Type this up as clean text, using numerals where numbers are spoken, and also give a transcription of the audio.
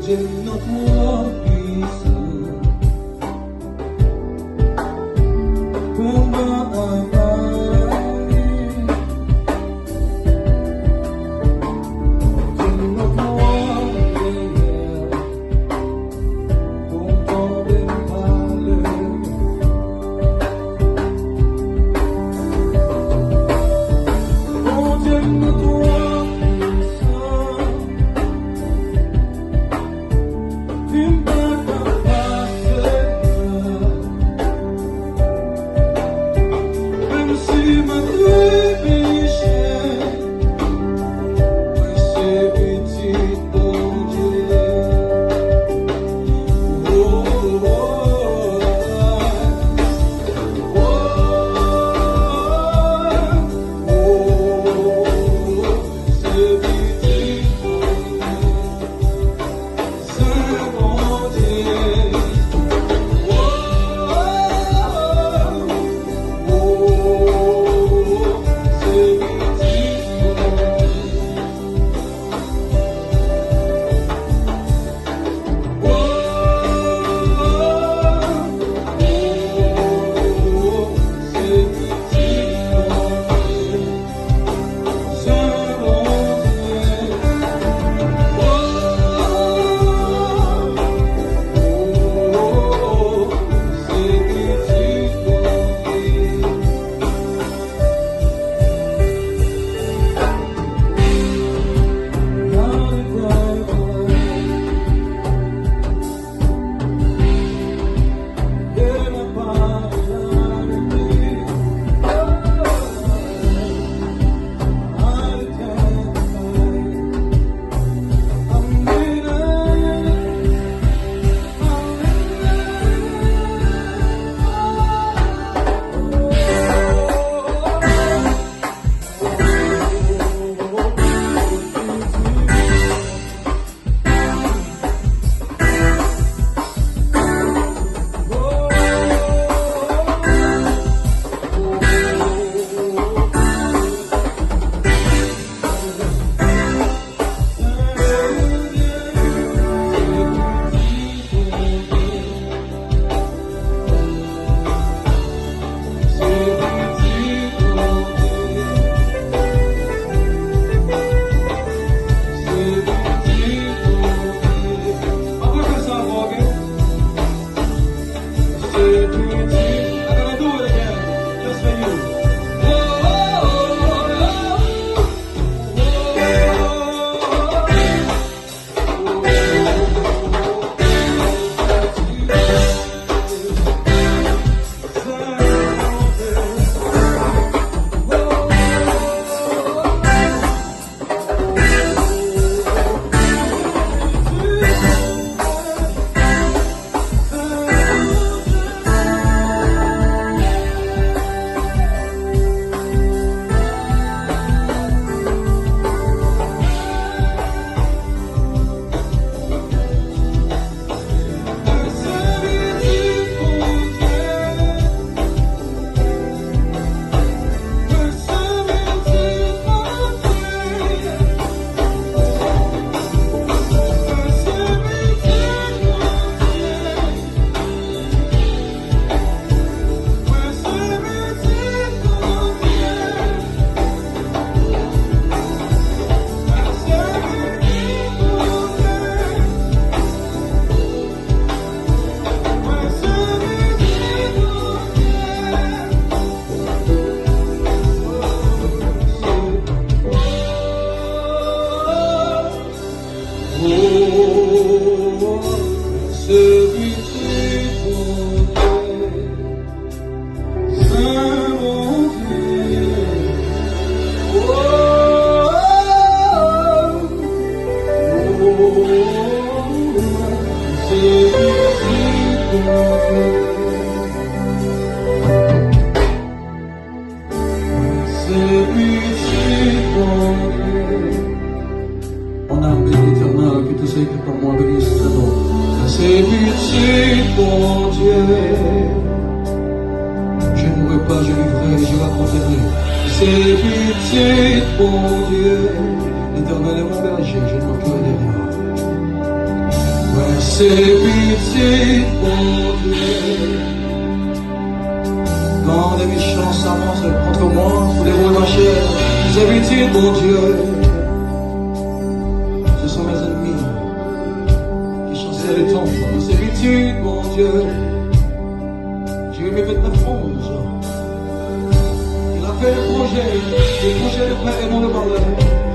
Dieu notre puissant, combat à Paris, Dieu notre Père, combat des malheurs. Oh Dieu notre On a béni l'éternel, que tout ce qui est pour moi bénisse le nom. C'est pitié, mon Dieu. Je ne mourrai pas, je vivrai, je raconterai. C'est pitié, mon Dieu. L'éternel est mon berger, je ne manquerai de rien. pitié, mon Dieu. Quand les méchants s'avancent contre moi pour dérouler ma chair, c'est pitié, mon Dieu. Ce sont mes ennemis qui chancellent les tombes. C'est pitié, mon Dieu. Dieu me met la fonce. Il a fait des projets de paix et non de malheur.